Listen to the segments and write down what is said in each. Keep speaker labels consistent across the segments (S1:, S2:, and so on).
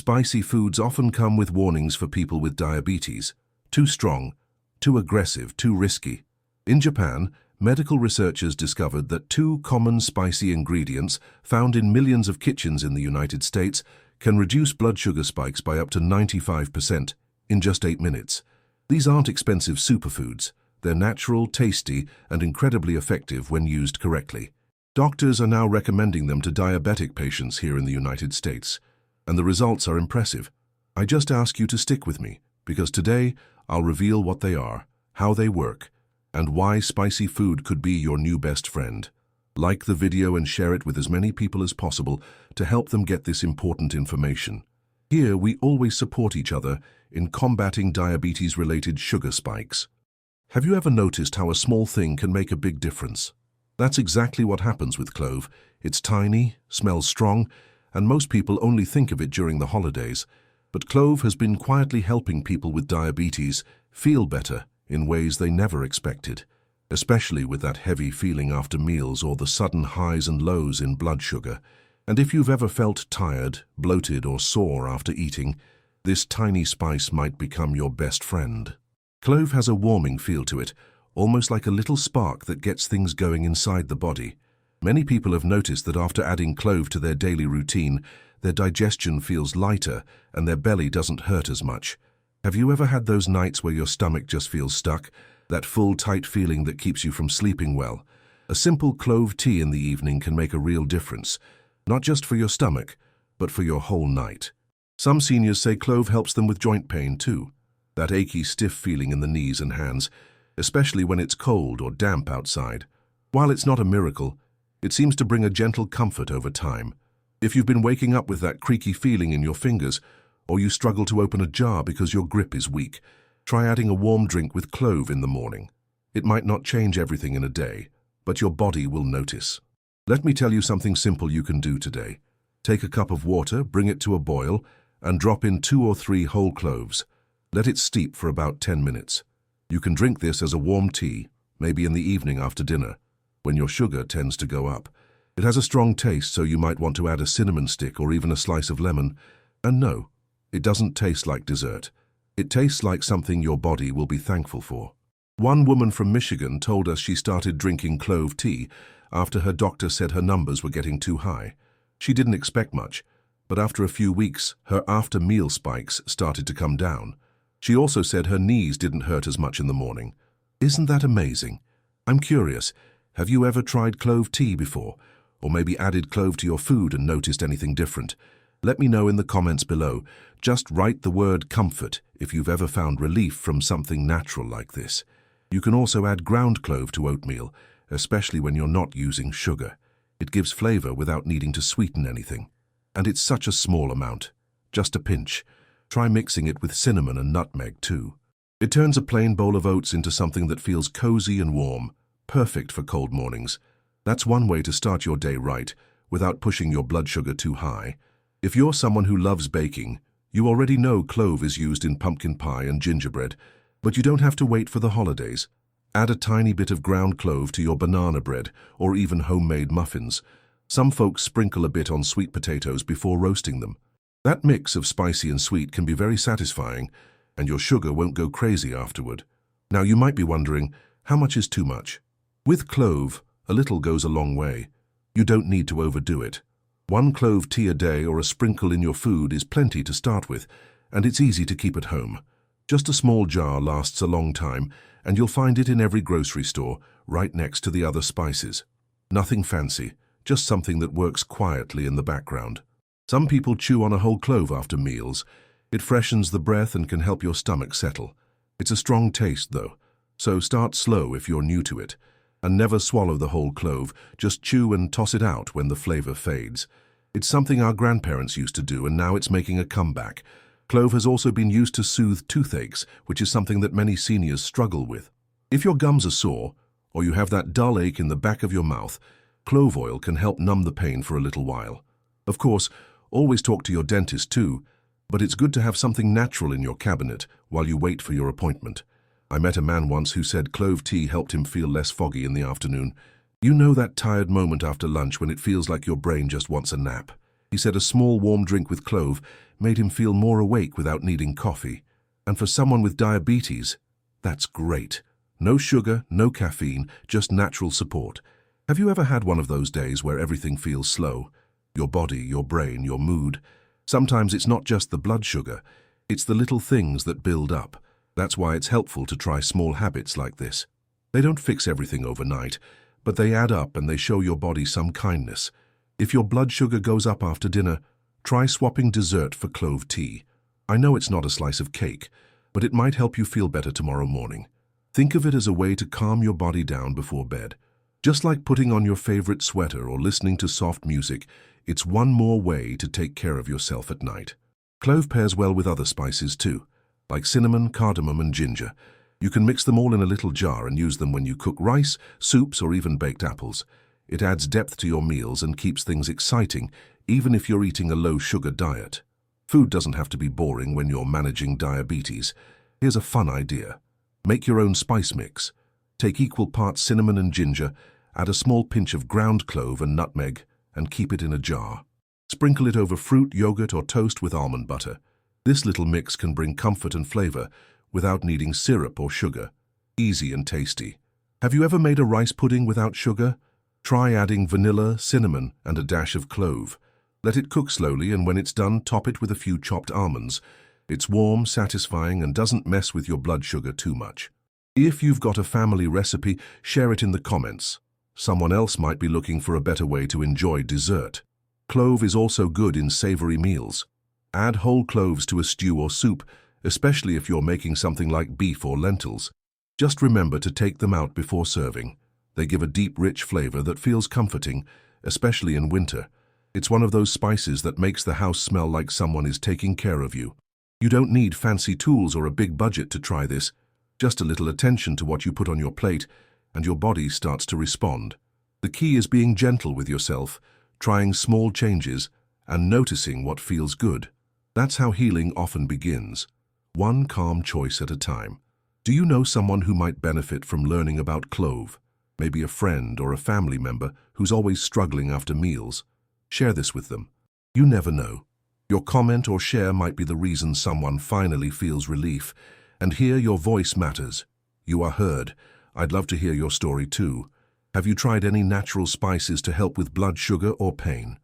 S1: Spicy foods often come with warnings for people with diabetes. Too strong, too aggressive, too risky. In Japan, medical researchers discovered that two common spicy ingredients found in millions of kitchens in the United States can reduce blood sugar spikes by up to 95% in just 8 minutes. These aren't expensive superfoods. They're natural, tasty, and incredibly effective when used correctly. Doctors are now recommending them to diabetic patients here in the United States, and the results are impressive. I just ask you to stick with me, because today I'll reveal what they are, how they work, and why spicy food could be your new best friend. Like the video and share it with as many people as possible to help them get this important information. Here we always support each other in combating diabetes-related sugar spikes. Have you ever noticed how a small thing can make a big difference? That's exactly what happens with clove. It's tiny, smells strong, and most people only think of it during the holidays. But clove has been quietly helping people with diabetes feel better in ways they never expected, especially with that heavy feeling after meals or the sudden highs and lows in blood sugar. And if you've ever felt tired, bloated, or sore after eating, this tiny spice might become your best friend. Clove has a warming feel to it, almost like a little spark that gets things going inside the body. Many people have noticed that after adding clove to their daily routine, their digestion feels lighter and their belly doesn't hurt as much. Have you ever had those nights where your stomach just feels stuck? That full, tight feeling that keeps you from sleeping well? A simple clove tea in the evening can make a real difference, not just for your stomach, but for your whole night. Some seniors say clove helps them with joint pain too, that achy, stiff feeling in the knees and hands, especially when it's cold or damp outside. While it's not a miracle, it seems to bring a gentle comfort over time. If you've been waking up with that creaky feeling in your fingers, or you struggle to open a jar because your grip is weak, try adding a warm drink with clove in the morning. It might not change everything in a day, but your body will notice. Let me tell you something simple you can do today. Take a cup of water, bring it to a boil, and drop in 2 or 3 whole cloves. Let it steep for about 10 minutes. You can drink this as a warm tea, maybe in the evening after dinner, when your sugar tends to go up. It has a strong taste, so you might want to add a cinnamon stick or even a slice of lemon. And no, it doesn't taste like dessert. It tastes like something your body will be thankful for. One woman from Michigan told us she started drinking clove tea after her doctor said her numbers were getting too high. She didn't expect much, but after a few weeks, her after-meal spikes started to come down. She also said her knees didn't hurt as much in the morning. Isn't that amazing? I'm curious, have you ever tried clove tea before? Or maybe added clove to your food and noticed anything different? Let me know in the comments below. Just write the word comfort if you've ever found relief from something natural like this. You can also add ground clove to oatmeal, especially when you're not using sugar. It gives flavor without needing to sweeten anything. And it's such a small amount, just a pinch. Try mixing it with cinnamon and nutmeg too. It turns a plain bowl of oats into something that feels cozy and warm, perfect for cold mornings. That's one way to start your day right, without pushing your blood sugar too high. If you're someone who loves baking, you already know clove is used in pumpkin pie and gingerbread, but you don't have to wait for the holidays. Add a tiny bit of ground clove to your banana bread or even homemade muffins. Some folks sprinkle a bit on sweet potatoes before roasting them. That mix of spicy and sweet can be very satisfying, and your sugar won't go crazy afterward. Now you might be wondering, how much is too much? With clove, a little goes a long way. You don't need to overdo it. 1 clove tea a day or a sprinkle in your food is plenty to start with, and it's easy to keep at home. Just a small jar lasts a long time, and you'll find it in every grocery store, right next to the other spices. Nothing fancy, just something that works quietly in the background. Some people chew on a whole clove after meals. It freshens the breath and can help your stomach settle. It's a strong taste though, so start slow if you're new to it. And never swallow the whole clove, just chew and toss it out when the flavor fades. It's something our grandparents used to do, and now it's making a comeback. Clove has also been used to soothe toothaches, which is something that many seniors struggle with. If your gums are sore, or you have that dull ache in the back of your mouth, clove oil can help numb the pain for a little while. Of course, always talk to your dentist too, but it's good to have something natural in your cabinet while you wait for your appointment. I met a man once who said clove tea helped him feel less foggy in the afternoon. You know that tired moment after lunch when it feels like your brain just wants a nap? He said a small warm drink with clove made him feel more awake without needing coffee. And for someone with diabetes, that's great. No sugar, no caffeine, just natural support. Have you ever had one of those days where everything feels slow? Your body, your brain, your mood. Sometimes it's not just the blood sugar, it's the little things that build up. That's why it's helpful to try small habits like this. They don't fix everything overnight, but they add up and they show your body some kindness. If your blood sugar goes up after dinner, try swapping dessert for clove tea. I know it's not a slice of cake, but it might help you feel better tomorrow morning. Think of it as a way to calm your body down before bed. Just like putting on your favorite sweater or listening to soft music, it's one more way to take care of yourself at night. Clove pairs well with other spices too, like cinnamon, cardamom, and ginger. You can mix them all in a little jar and use them when you cook rice, soups, or even baked apples. It adds depth to your meals and keeps things exciting, even if you're eating a low-sugar diet. Food doesn't have to be boring when you're managing diabetes. Here's a fun idea. Make your own spice mix. Take equal parts cinnamon and ginger, add a small pinch of ground clove and nutmeg, and keep it in a jar. Sprinkle it over fruit, yogurt, or toast with almond butter. This little mix can bring comfort and flavor without needing syrup or sugar. Easy and tasty. Have you ever made a rice pudding without sugar? Try adding vanilla, cinnamon, and a dash of clove. Let it cook slowly, and when it's done, top it with a few chopped almonds. It's warm, satisfying, and doesn't mess with your blood sugar too much. If you've got a family recipe, share it in the comments. Someone else might be looking for a better way to enjoy dessert. Clove is also good in savory meals. Add whole cloves to a stew or soup, especially if you're making something like beef or lentils. Just remember to take them out before serving. They give a deep, rich flavor that feels comforting, especially in winter. It's one of those spices that makes the house smell like someone is taking care of you. You don't need fancy tools or a big budget to try this. Just a little attention to what you put on your plate, and your body starts to respond. The key is being gentle with yourself, trying small changes, and noticing what feels good. That's how healing often begins. One calm choice at a time. Do you know someone who might benefit from learning about clove? Maybe a friend or a family member who's always struggling after meals. Share this with them. You never know. Your comment or share might be the reason someone finally feels relief. And here your voice matters. You are heard. I'd love to hear your story too. Have you tried any natural spices to help with blood sugar or pain?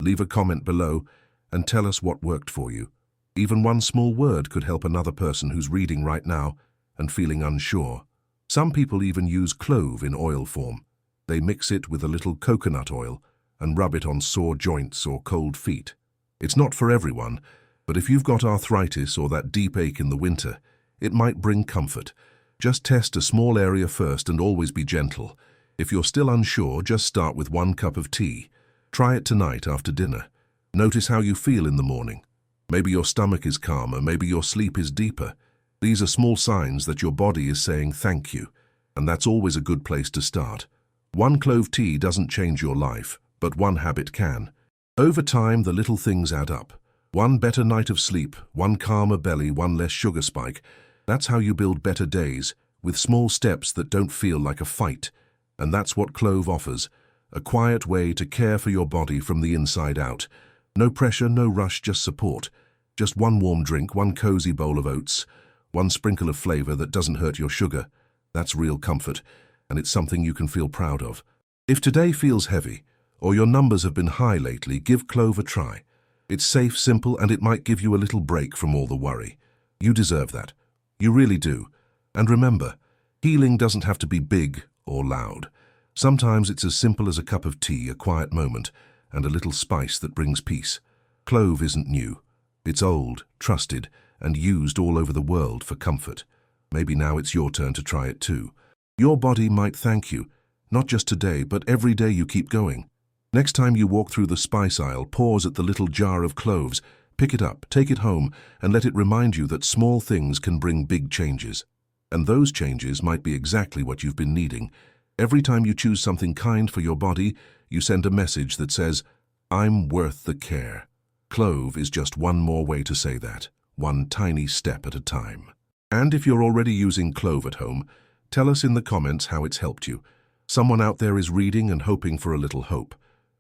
S1: Leave a comment below and tell us what worked for you. Even one small word could help another person who's reading right now and feeling unsure. Some people even use clove in oil form. They mix it with a little coconut oil and rub it on sore joints or cold feet. It's not for everyone, but if you've got arthritis or that deep ache in the winter, it might bring comfort. Just test a small area first and always be gentle. If you're still unsure, just start with 1 cup of tea. Try it tonight after dinner. Notice how you feel in the morning. Maybe your stomach is calmer, maybe your sleep is deeper. These are small signs that your body is saying thank you, and that's always a good place to start. 1 clove tea doesn't change your life, but one habit can. Over time, the little things add up. 1 better night of sleep, 1 calmer belly, 1 less sugar spike. That's how you build better days, with small steps that don't feel like a fight. And that's what clove offers, a quiet way to care for your body from the inside out. No pressure, no rush, just support. Just 1 warm drink, 1 cozy bowl of oats, 1 sprinkle of flavor that doesn't hurt your sugar. That's real comfort, and it's something you can feel proud of. If today feels heavy, or your numbers have been high lately, give clove a try. It's safe, simple, and it might give you a little break from all the worry. You deserve that. You really do. And remember, healing doesn't have to be big or loud. Sometimes it's as simple as a cup of tea, a quiet moment, and a little spice that brings peace. Clove isn't new. It's old, trusted, and used all over the world for comfort. Maybe now it's your turn to try it too. Your body might thank you, not just today, but every day you keep going. Next time you walk through the spice aisle, pause at the little jar of cloves, pick it up, take it home, and let it remind you that small things can bring big changes. And those changes might be exactly what you've been needing. Every time you choose something kind for your body, you send a message that says, I'm worth the care. Clove is just one more way to say that, one tiny step at a time. And if you're already using clove at home, tell us in the comments how it's helped you. Someone out there is reading and hoping for a little hope.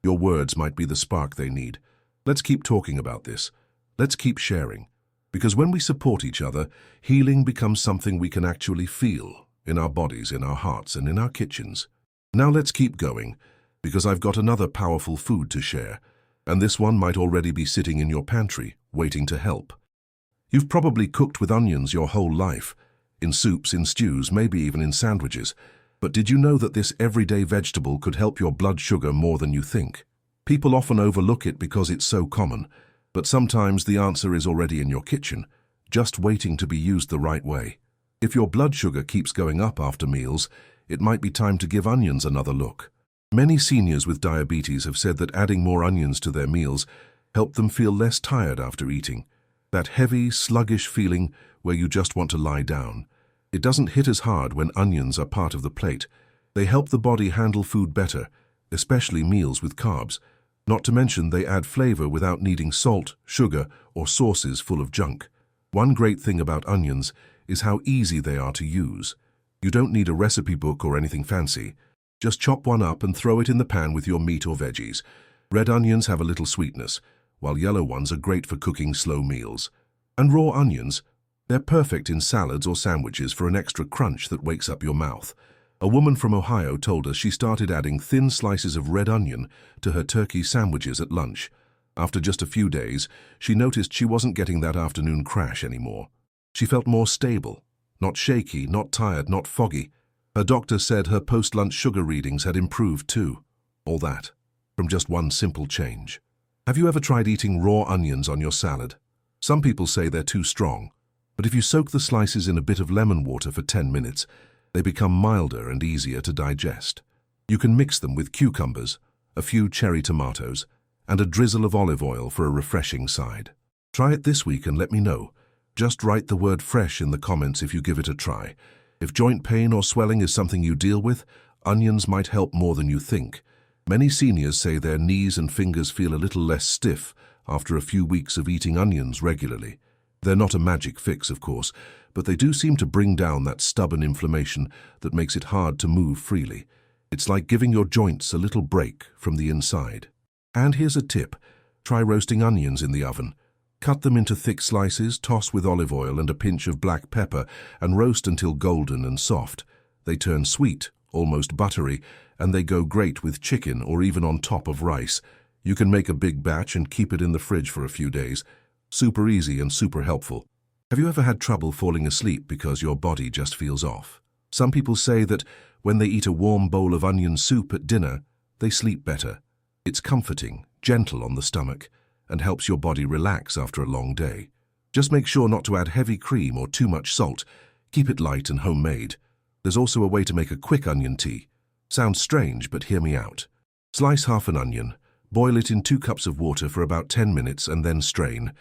S1: Your words might be the spark they need. Let's keep talking about this. Let's keep sharing. Because when we support each other, healing becomes something we can actually feel in our bodies, in our hearts, and in our kitchens. Now let's keep going, because I've got another powerful food to share, and this one might already be sitting in your pantry, waiting to help. You've probably cooked with onions your whole life, in soups, in stews, maybe even in sandwiches. But did you know that this everyday vegetable could help your blood sugar more than you think? People often overlook it because it's so common, but sometimes the answer is already in your kitchen, just waiting to be used the right way. If your blood sugar keeps going up after meals, it might be time to give onions another look. Many seniors with diabetes have said that adding more onions to their meals helped them feel less tired after eating. That heavy, sluggish feeling where you just want to lie down. It doesn't hit as hard when onions are part of the plate. They help the body handle food better, especially meals with carbs. Not to mention they add flavor without needing salt, sugar, or sauces full of junk. One great thing about onions is how easy they are to use. You don't need a recipe book or anything fancy. Just chop one up and throw it in the pan with your meat or veggies. Red onions have a little sweetness, while yellow ones are great for cooking slow meals. And raw onions, they're perfect in salads or sandwiches for an extra crunch that wakes up your mouth. A woman from Ohio told us she started adding thin slices of red onion to her turkey sandwiches at lunch. After just a few days, she noticed she wasn't getting that afternoon crash anymore. She felt more stable, not shaky, not tired, not foggy. Her doctor said her post-lunch sugar readings had improved too. All that, from just one simple change. Have you ever tried eating raw onions on your salad? Some people say they're too strong, but if you soak the slices in a bit of lemon water for 10 minutes, they become milder and easier to digest. You can mix them with cucumbers, a few cherry tomatoes, and a drizzle of olive oil for a refreshing side. Try it this week and let me know. Just write the word fresh in the comments if you give it a try. If joint pain or swelling is something you deal with, onions might help more than you think. Many seniors say their knees and fingers feel a little less stiff after a few weeks of eating onions regularly. They're not a magic fix, of course, but they do seem to bring down that stubborn inflammation that makes it hard to move freely. It's like giving your joints a little break from the inside. And here's a tip. Try roasting onions in the oven. Cut them into thick slices, toss with olive oil and a pinch of black pepper, and roast until golden and soft. They turn sweet, almost buttery, and they go great with chicken or even on top of rice. You can make a big batch and keep it in the fridge for a few days. Super easy and super helpful. Have you ever had trouble falling asleep because your body just feels off? Some people say that when they eat a warm bowl of onion soup at dinner, they sleep better. It's comforting, gentle on the stomach, and helps your body relax after a long day. Just make sure not to add heavy cream or too much salt. Keep it light and homemade. There's also a way to make a quick onion tea. Sounds strange, but hear me out. Slice half an onion, boil it in 2 cups of water for about 10 minutes and then strain.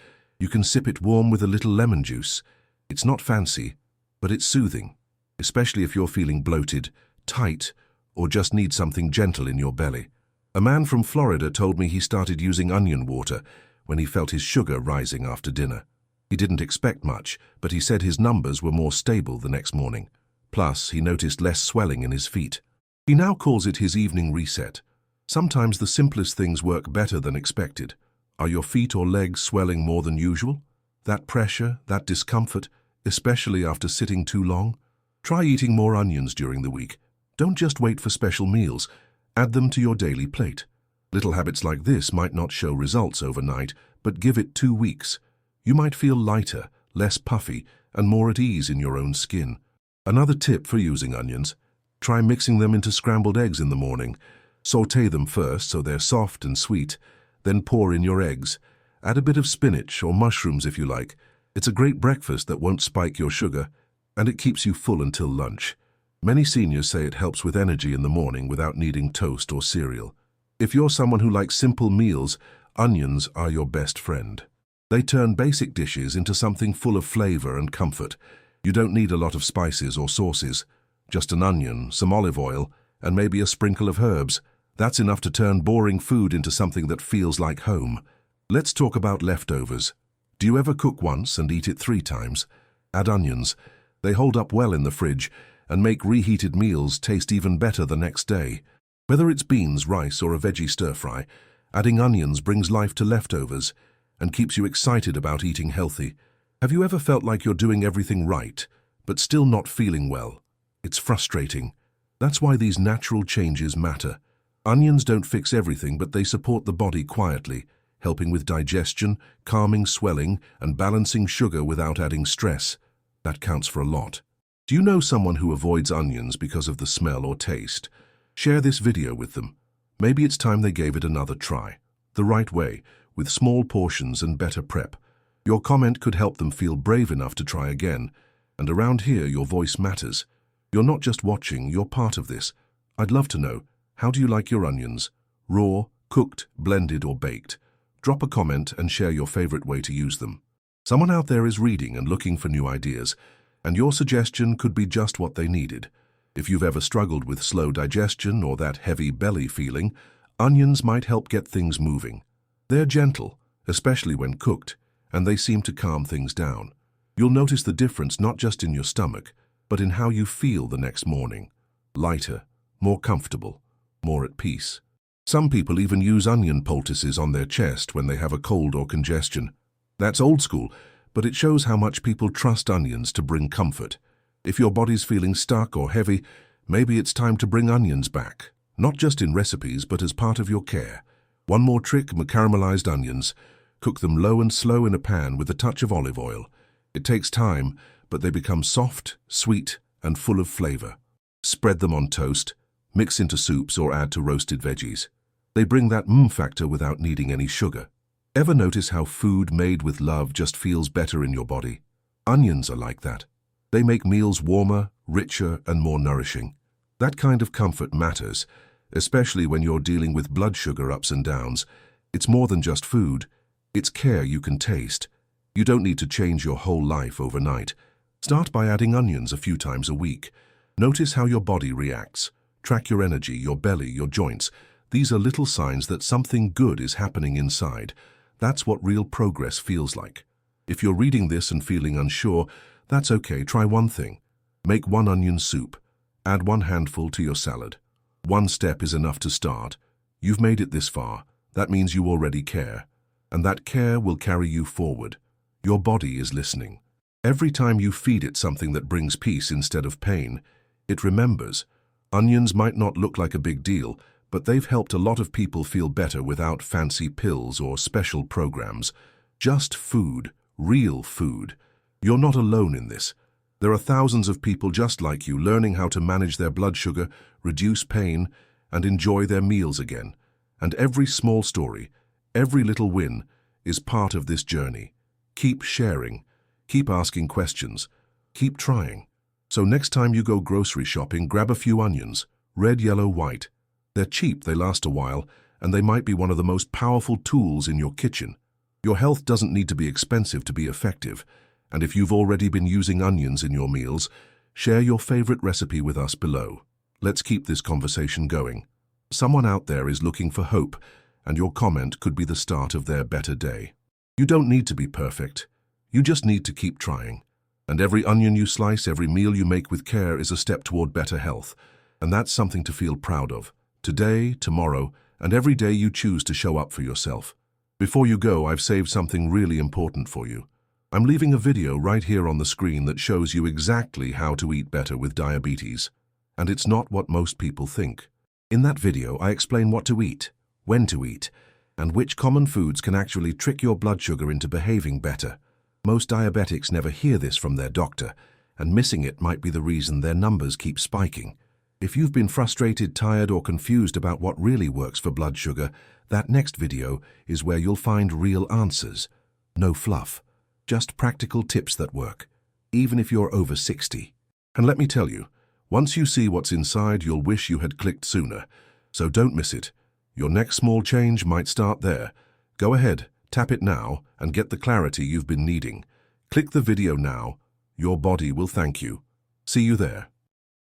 S1: You can sip it warm with a little lemon juice. It's not fancy, but it's soothing, especially if you're feeling bloated, tight, or just need something gentle in your belly. A man from Florida told me he started using onion water when he felt his sugar rising after dinner. He didn't expect much, but he said his numbers were more stable the next morning. Plus, he noticed less swelling in his feet. He now calls it his evening reset. Sometimes the simplest things work better than expected. Are your feet or legs swelling more than usual? That pressure, that discomfort, especially after sitting too long? Try eating more onions during the week. Don't just wait for special meals. Add them to your daily plate. Little habits like this might not show results overnight, but give it 2 weeks. You might feel lighter, less puffy, and more at ease in your own skin. Another tip for using onions: try mixing them into scrambled eggs in the morning. Sauté them first so they're soft and sweet, then pour in your eggs. Add a bit of spinach or mushrooms if you like. It's a great breakfast that won't spike your sugar, and it keeps you full until lunch. Many seniors say it helps with energy in the morning without needing toast or cereal. If you're someone who likes simple meals, onions are your best friend. They turn basic dishes into something full of flavor and comfort. You don't need a lot of spices or sauces. Just an onion, some olive oil, and maybe a sprinkle of herbs. That's enough to turn boring food into something that feels like home. Let's talk about leftovers. Do you ever cook once and eat it 3 times? Add onions. They hold up well in the fridge and make reheated meals taste even better the next day. Whether it's beans, rice, or a veggie stir-fry, Adding onions brings life to leftovers and keeps you excited about eating healthy. Have you ever felt like you're doing everything right, but still not feeling well? It's frustrating. That's why these natural changes matter. Onions don't fix everything, but they support the body quietly, helping with digestion, calming swelling, and balancing sugar without adding stress. That counts for a lot. Do you know someone who avoids onions because of the smell or taste? Share this video with them. Maybe it's time they gave it another try. The right way, with small portions and better prep. Your comment could help them feel brave enough to try again. And around here, your voice matters. You're not just watching, you're part of this. I'd love to know, how do you like your onions? Raw, cooked, blended, or baked? Drop a comment and share your favorite way to use them. Someone out there is reading and looking for new ideas, and your suggestion could be just what they needed. If you've ever struggled with slow digestion or that heavy belly feeling, onions might help get things moving. They're gentle, especially when cooked, and they seem to calm things down. You'll notice the difference not just in your stomach, but in how you feel the next morning. Lighter, more comfortable, more at peace. Some people even use onion poultices on their chest when they have a cold or congestion. That's old school, but it shows how much people trust onions to bring comfort. If your body's feeling stuck or heavy, maybe it's time to bring onions back. Not just in recipes, but as part of your care. One more trick, caramelized onions. Cook them low and slow in a pan with a touch of olive oil. It takes time, but they become soft, sweet, and full of flavor. Spread them on toast, mix into soups or add to roasted veggies. They bring that factor without needing any sugar. Ever notice how food made with love just feels better in your body? Onions are like that. They make meals warmer, richer, and more nourishing. That kind of comfort matters, especially when you're dealing with blood sugar ups and downs. It's more than just food. It's care you can taste. You don't need to change your whole life overnight. Start by adding onions a few times a week. Notice how your body reacts. Track your energy, your belly, your joints. These are little signs that something good is happening inside. That's what real progress feels like. If you're reading this and feeling unsure, that's okay. Try one thing. Make one onion soup. Add one handful to your salad. One step is enough to start. You've made it this far. That means you already care. And that care will carry you forward. Your body is listening. Every time you feed it something that brings peace instead of pain, it remembers. Onions might not look like a big deal, but they've helped a lot of people feel better without fancy pills or special programs. Just food, real food. You're not alone in this. There are thousands of people just like you learning how to manage their blood sugar, reduce pain, and enjoy their meals again. And every small story, every little win, is part of this journey. Keep sharing, keep asking questions, keep trying. So next time you go grocery shopping, grab a few onions, red, yellow, white. They're cheap, they last a while, and they might be one of the most powerful tools in your kitchen. Your health doesn't need to be expensive to be effective, and if you've already been using onions in your meals, share your favorite recipe with us below. Let's keep this conversation going. Someone out there is looking for hope, and your comment could be the start of their better day. You don't need to be perfect. You just need to keep trying. And every onion you slice, every meal you make with care is a step toward better health. And that's something to feel proud of. Today, tomorrow, and every day you choose to show up for yourself. Before you go, I've saved something really important for you. I'm leaving a video right here on the screen that shows you exactly how to eat better with diabetes. And it's not what most people think. In that video, I explain what to eat, when to eat, and which common foods can actually trick your blood sugar into behaving better. Most diabetics never hear this from their doctor, and missing it might be the reason their numbers keep spiking. If you've been frustrated, tired, or confused about what really works for blood sugar, that next video is where you'll find real answers. No fluff, just practical tips that work, even if you're over 60. And let me tell you, once you see what's inside, you'll wish you had clicked sooner. So don't miss it. Your next small change might start there. Go ahead, tap it now, and get the clarity you've been needing. Click the video now. Your body will thank you. See you there.